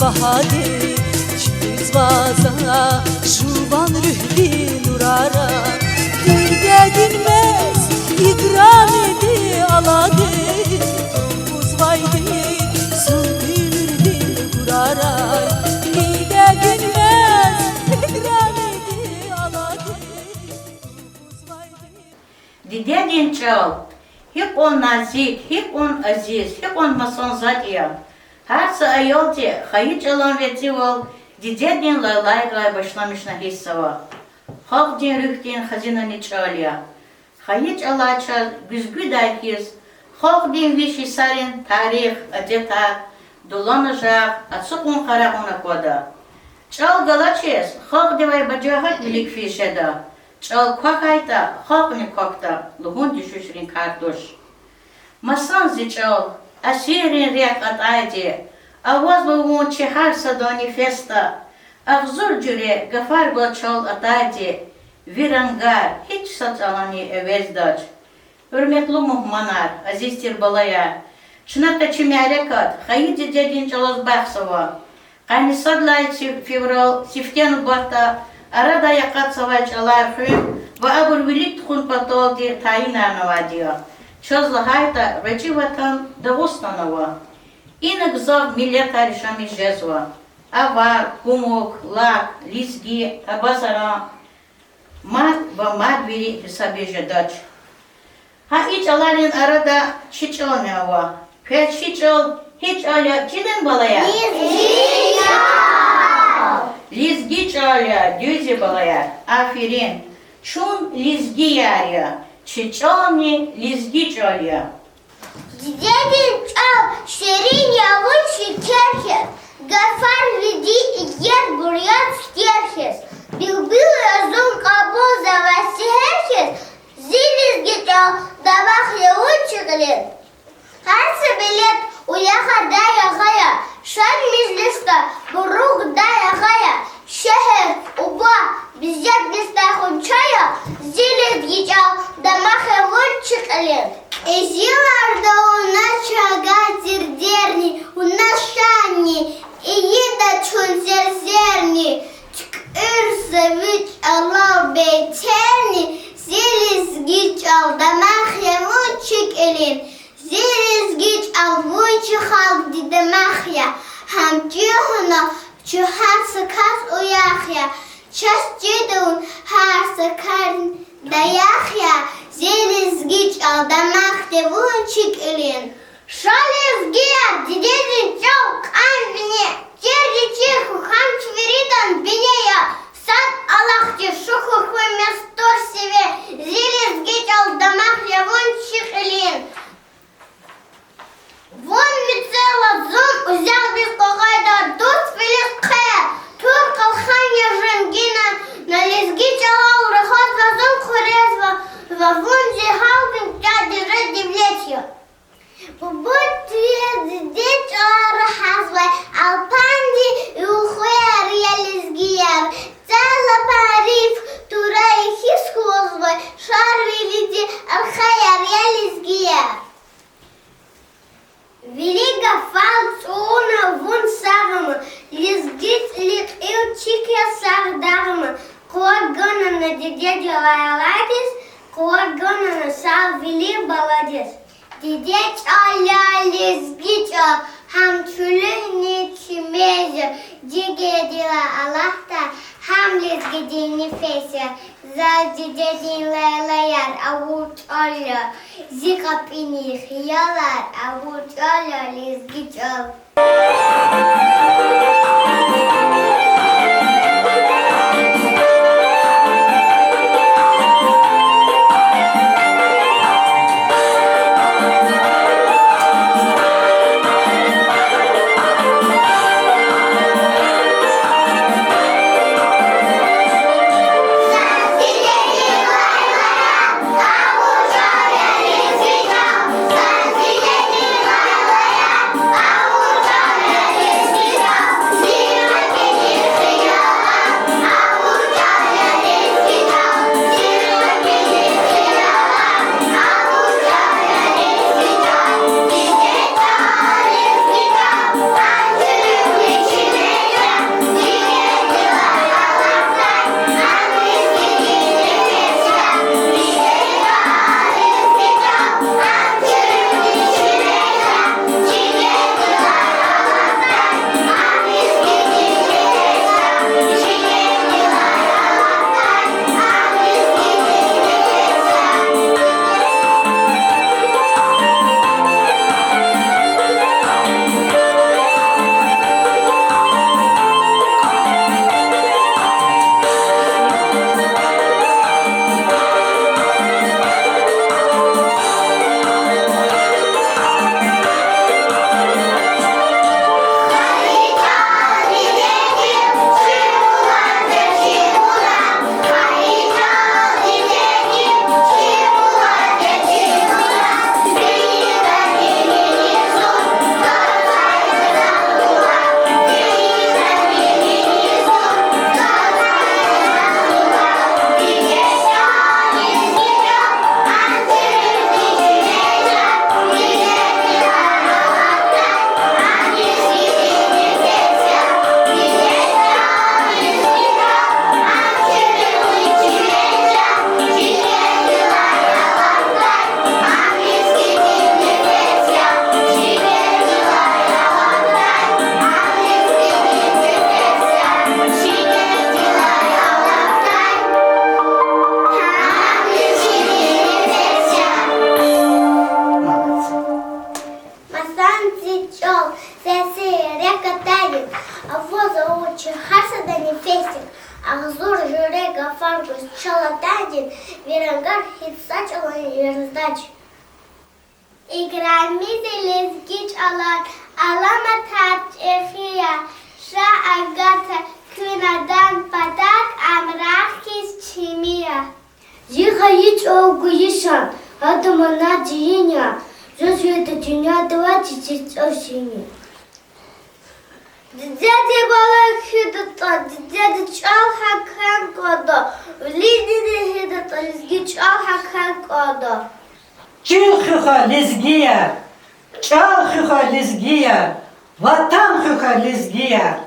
Bahadi Çiftliz vaza Şuvan rühbi nurara Dilde dinmez ikram edi aladı Topuz vaydi sulbirdi kurara Dilde dinmez ikram edi aladı Topuz vaydi Dide din çal Hep on nazik, hep on aziz, hep on mason zatiya Her ayolce hayıç alan vetival dide din lalayga başlamışna hissava. Halk din rühdin hazinani çalya. Hayıç alaça güzgü dakiz. Halk din vişi sarin tarih adeta dolanacak atsukun karahuna koda. Çal galaçes halk devay bacahat bilik fişeda. Çal kwakayta halk ni kokta luhun düşüşrin kartuş. Masan ziçal Asirin rekat aydi, avazlı çehar sadani festa, Ağzur cüre gafar balçal ataydi, Virangar hiç satalani evezdaç. Hürmetli muhmanar, aziztir balaya, Şınakta çimerekat, hayıcı dedin çalaz baksava, Kaynisadlay fevral, siftenu bahta, Arada yakat savaş alarhün, Ve abur vilik tkun patoldi tayin arnavadiyo. Çözlü hayta Racı vatan Dağıstanova. İnek zav millet arışami jezva. Avar, kumuk, lak, lizgi, tabasara. Mat ve madviri hesabı jedaç. Ha iç aların arada çiç olmuyor. Pet çiç ol, hiç ala çiden balaya. Lizgi çal. Lizgi çal düzü balaya. Aferin. Çun lizgi yarya. Çiçani lizgi çalya. Dedin çal, şerin yavun şekerkes. Gafar vidi yer buraya şekerkes. Bilbil yazın kabul zavası herkes. Ziliz geçal, dabak yavun çıkılır. Her sebelet uyaka da yakaya. Şan mizlista buruk da yakaya. Şehir, uba, bizzat listahun çaya. Ziliz geçal, damak yavun çıkılır. Ezilarda ona çaga zirderni, ona şani, iyi da çun zerzerni. Çıkırsa vüç Allah beyterni, ziliz geçal, damak yavun çıkılır. Ziliz geçal, vüç halk didemak ya. Ham cihuna, çuhat sıkat uyak ya. Ças cidun, har sıkar dayak ya. Zeliz giç aldamak devun çıkılın. Şaliz giyer didedin çok anvine. Cerdi çihu ham çviridan bine ya. Sat alakçı şukur koymaz tor sive. Zeliz giç aldamak devun çıkılın. Вон мицела зон узял без когайда дос филис кая. Тур колхания жемгина на лезги чалал рахат вазон хорезва. Вон зихал бим чади ради влетья. Побудь дедеч арахазва алпанди и ухуя реализгияр. Цела париф тура и хискузвой шар велиди архая реализгияр. Велика фалцона вон сарама, лизгит лик ил чикя сардарма. Куагана на дедедя лайладис, куагана на сал вели баладис. Дедеч аля лизгича, хам чулы не чимезя, дигедила Аллахта, хам лизгиди не феся. За дедедин лайлаяр, авуч аля. Зикапини хиялар, авуч аля лизгича. Авоза очі, хасада не фестик, Ахзур жюрега фаргус чалададин, Вирангар хитсач алан ерздач. İgramizi lezgiç alan, alama tatçefiya, şa agata künadan patak amrahkis çimiya. Зиха ич огуишан, адамана джиня, зосвета джиня двадцать осени. Дядя балак хидата, дядя чал хакан кода, лидине хидата, лизги чал хакан кода. Чилхюха лезгия, чалхюха лезгия, ватанхюха лезгия.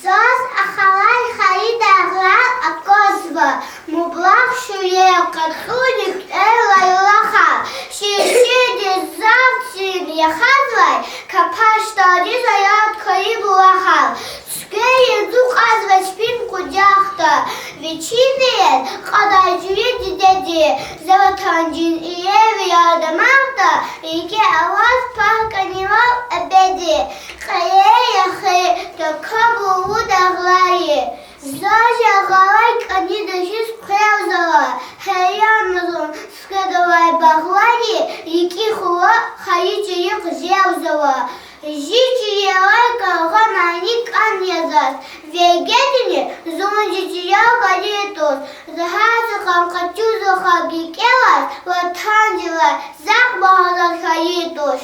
Заз ахалай хаида аграл акозва, мублах шуе кацулик элайлаха, шишиди завцин яхазвай, капаштади заят каиблахал, скеи зух азва спинку дяхта, вечинеет кадайджуе дидеди, заватанджин иеви ядамахта, ике аваз пахканивал абеди, Хае-яхе, такабу вудаглае. Зажа галай кандидашис превзала. Хаяназон скадавай баглае, які хула хаичи їх зевзала. Жичи елай калганайни кан язас. Вегетини зонжичи ял гадетос. Захасы камкачу захагикелас, ватанжила зах багазат хаитош.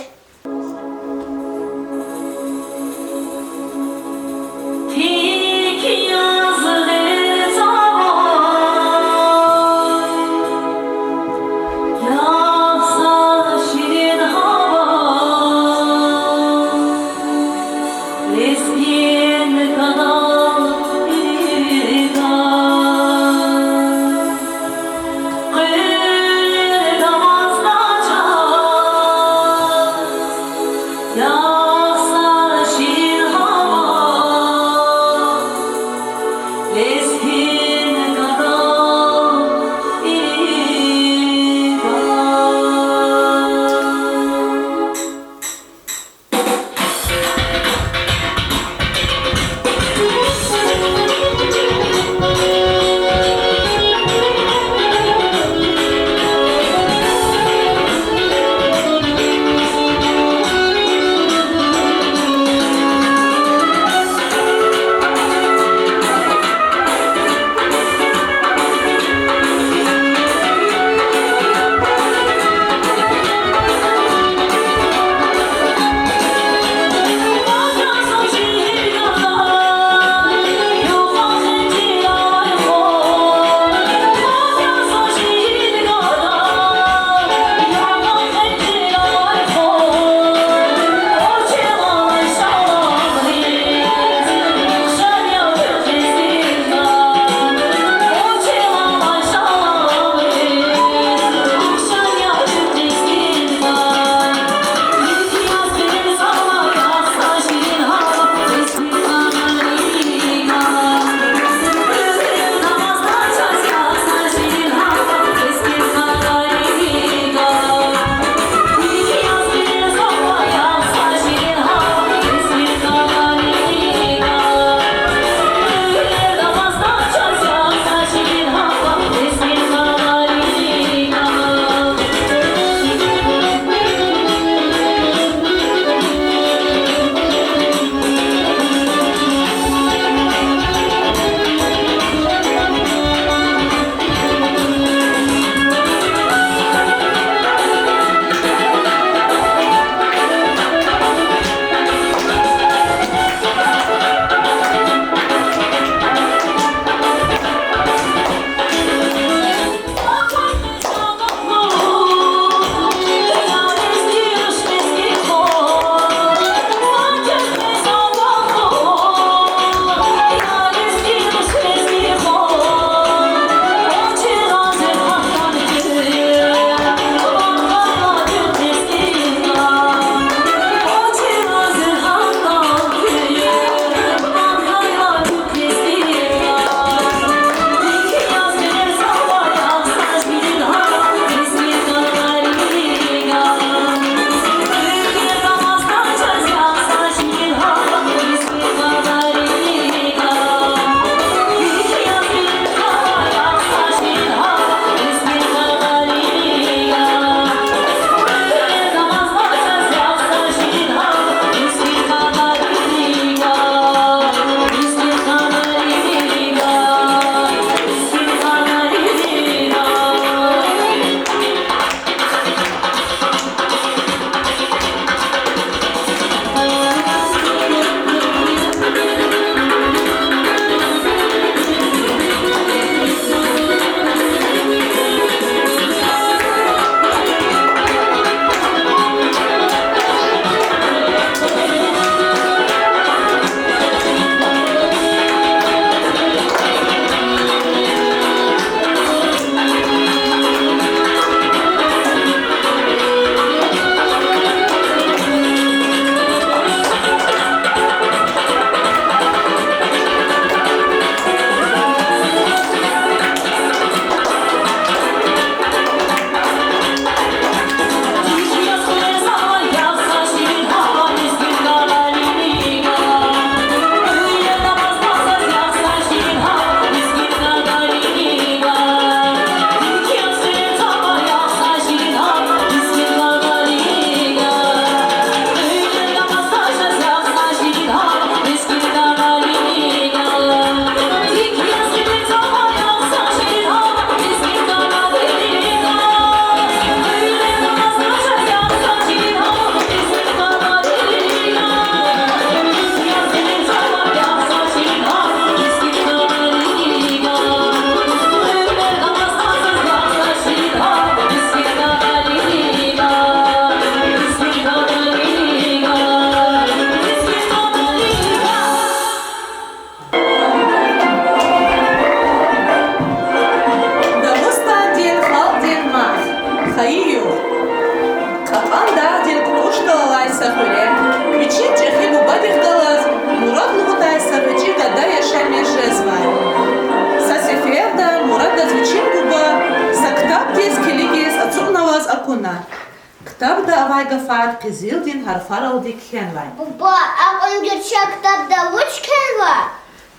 murad qizildin harfar aldık kenvay. Baba, ağın geçen kitapta uçken var.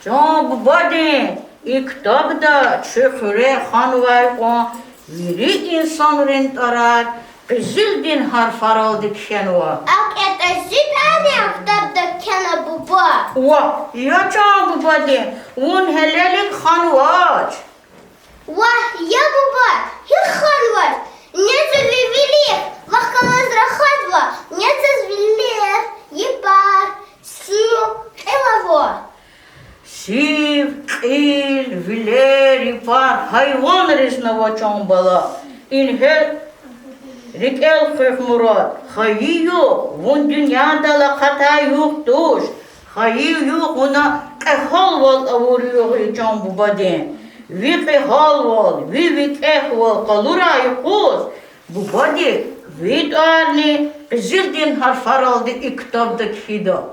Can bu badi iktabda çöküre hanvay kon viri insan rent arar Qizildin harfar aldık şenva. Ak etazit ani kitapta kena baba. Wa ya can bu badi un helelik hanvaç. Вах, я баба, я ханвар. Не завели, вахкала зрахатва, не зазвели, епар, сил, элаво. Siv, qil, viler, ipar, hayvan resnava can bala. In her rikel khif murad. Hayi yok, vun dünyada la hata yok doş. Hayi yok, ona qehal val avuriyor can bu badin. Vi qehal val, vi qehval qalura yquz. Bu badi vid arni qizildin harfar aldı iktabda kida.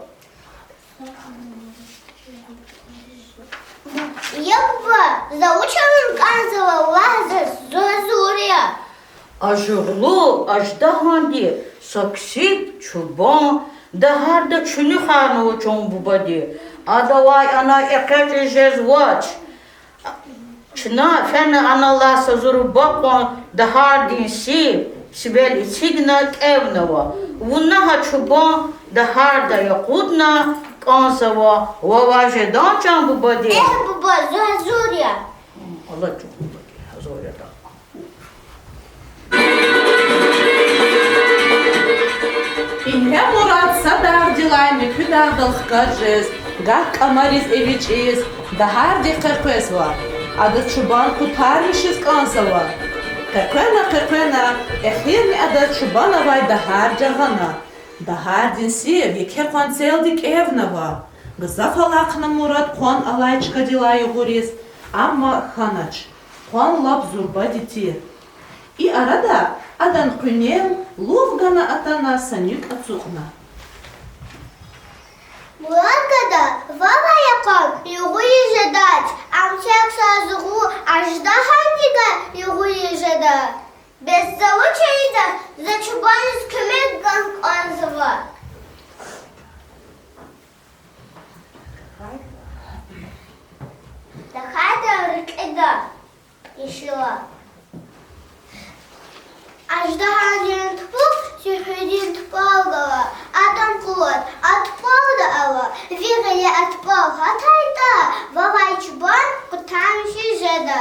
Я баба, заучиваем канцева лаза зазуря. Ажыглу аждаганди саксип чубан дахарда чуни харну чон бубади адавай ана экет жезвач чна фена аналла сазуру бакон дахардин си сибел сигна кевнава вунна чубан дахарда якудна кансава ваважедан чон бубади Баба, зазуря. Allah çok bubadi hazorada. İnhe murad sadar dilay müküdar dalxka jiz, gah kamariz eviçiz, dahardi qirqves var. Adı çuban kutarmışız kansa var. Qirqvena, ehirni adı çuban avay dahar cagana. Dahar dinsi vike konseldik evna var. Gızaf alaqna murad kon alayçka dilay guriz, amma xanaç. Kon lap zurba diti. И арада адан кунем ловгана атана санюк ацухна. Благода, вала якон, югу ежедать, амчак сазгу, ажда хандига, югу ежеда. Без заучаида, зачубанис кемек ганг анзава. Дахайда рыкеда, ишила. Аждаһанин тупук, сюхидин тупалгала, атам кулат, атпалда ала, вигали атпал хатайда, вавайчбан кутамши жеда.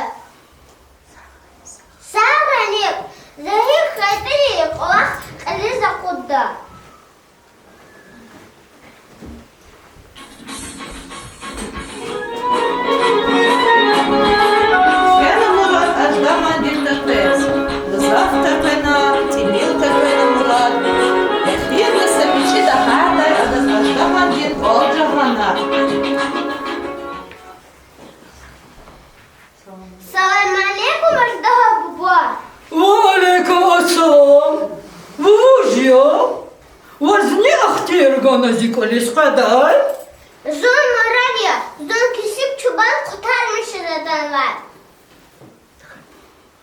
Саганик, захих хайтали, колах кализа кудда. Фена мурад аждаман диртаквес. Гызав тапена, тимил тапена мурад. Эхирна сапичи дахардай адаз аждаман дир олджагана. Салам алейкум, аждаха баба. Валейкум ассалам. Вужья. Возни ахтергана зиколис qaday. Зон марадия, зон кисип чубан кутармыши задан var.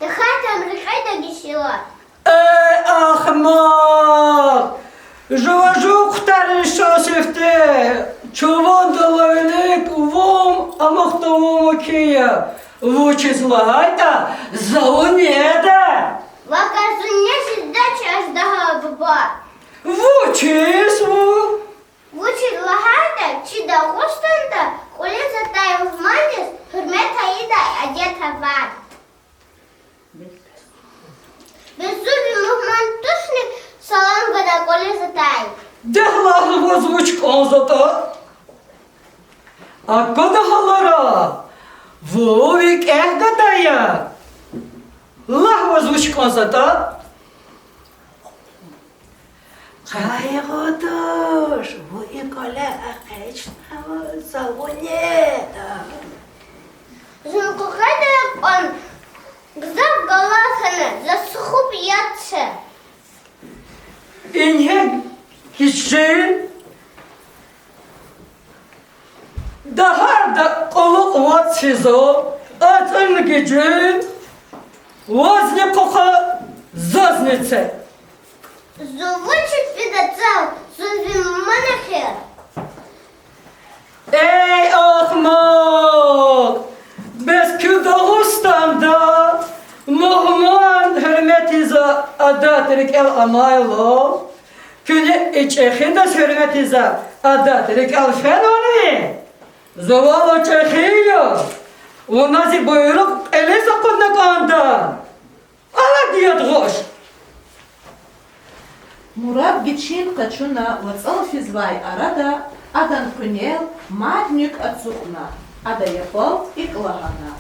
Дахатам рикайда гишила. Ey ahmak! Жоважу кутарин шосифте. Чуван далайник вом амахтовому кия. Вучизлайта заунеда. Ваказуня сидача аждаха баба. Вучизу. Вучит лагайда, чида гостанда, коли затай узмандис, хурмета ида одета вар. Беззуби мухман тушник, салам гада коли затай. Дехлахlı озвучка зата. Акада халара. Вовик эхгадая. Лах озвучка зата. Кайгодуш, bu ikole akışna zavuneta. Зункухайда он гзав галахана, засухуп ятше. İnhek hissin daha da koluk vat sizo atın gücün vazni koka zaznice. Зовучит bir çal, sözüm manahir. Ey ahmak! Biz ki Dağıstan'da muhman hürmetize adatırık el amaylo. Küne içekhinde hürmetize adatırık el fenoni. Zavallı çekhiyo. O nazi buyruk elisa kudna kanda. Ala diyet hoş. Murat geçin kaçuna vatsal fizvay arada adan kunel madnük atsukna. Ada yapal iklahana.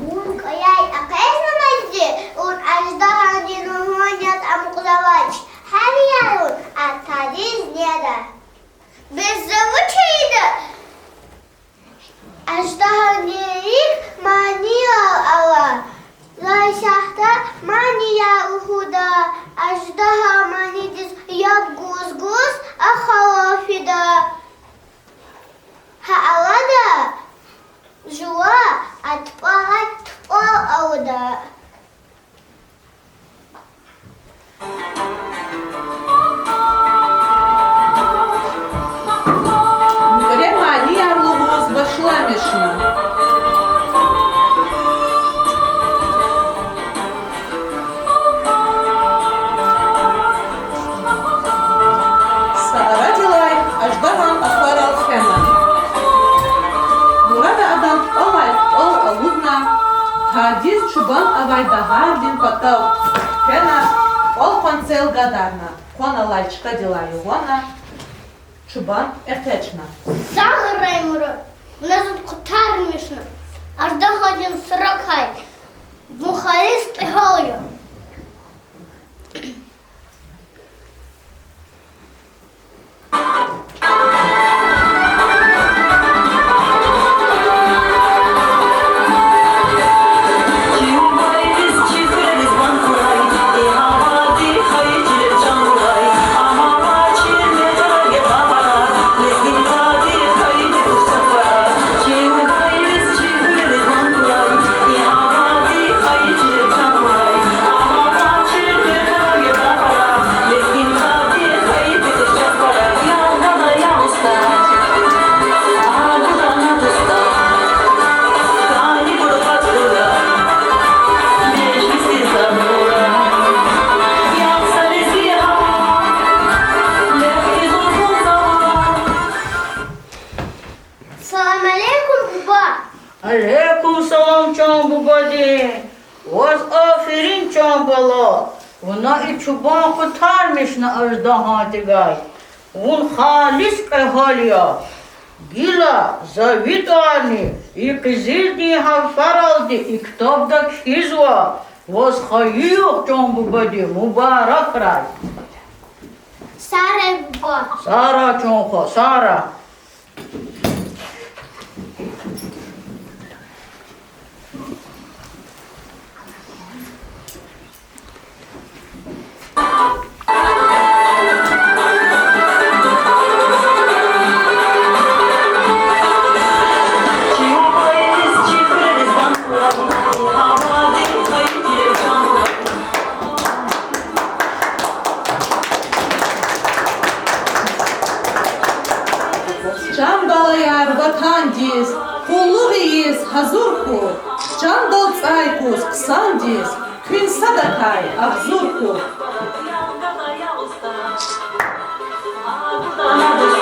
Un kayay akayna mazdi, un ajdaha dinuhanyat amuklavach. Her yarun atadiz niyada. Biz zavuçaydı. Ajdaha niyik maniya ala. Layşahta maniya uhuda. Ajdaha manidiz yap guz guz akhalafida. Ha alada. Жуа отпать ауда. Göre mali yarlığımız başlamışına. Sara dilay ajdahan akvaral hemen. Burada adam olay ol aludna. Tadiz çuban avay dahar din patav. Fena ol konцел гадарна. Кона лайчка дела Ивана. Чубан эртечна. Заграй муру. Нас тут кутармишно. Аж доходим срокай. Бухарист и голью. Салам алейкум, буба. Алейкум салам Çambubadi. Vaz aferin Çambala. Ona içuban kurtarmış na ardaha tigay. Un halis ehaliya. Gila zavidani. İkizildi hafaraldi. İktabda kizva. Vaz hayyuk Çambubadi. Mübarek ray. Сара буба. Sara Çonko, Sara. Çambalayar vatan diz, kulluk iyiz hazurku. Çandal tsaykus kısan diz, kün sadakay abzurku. Another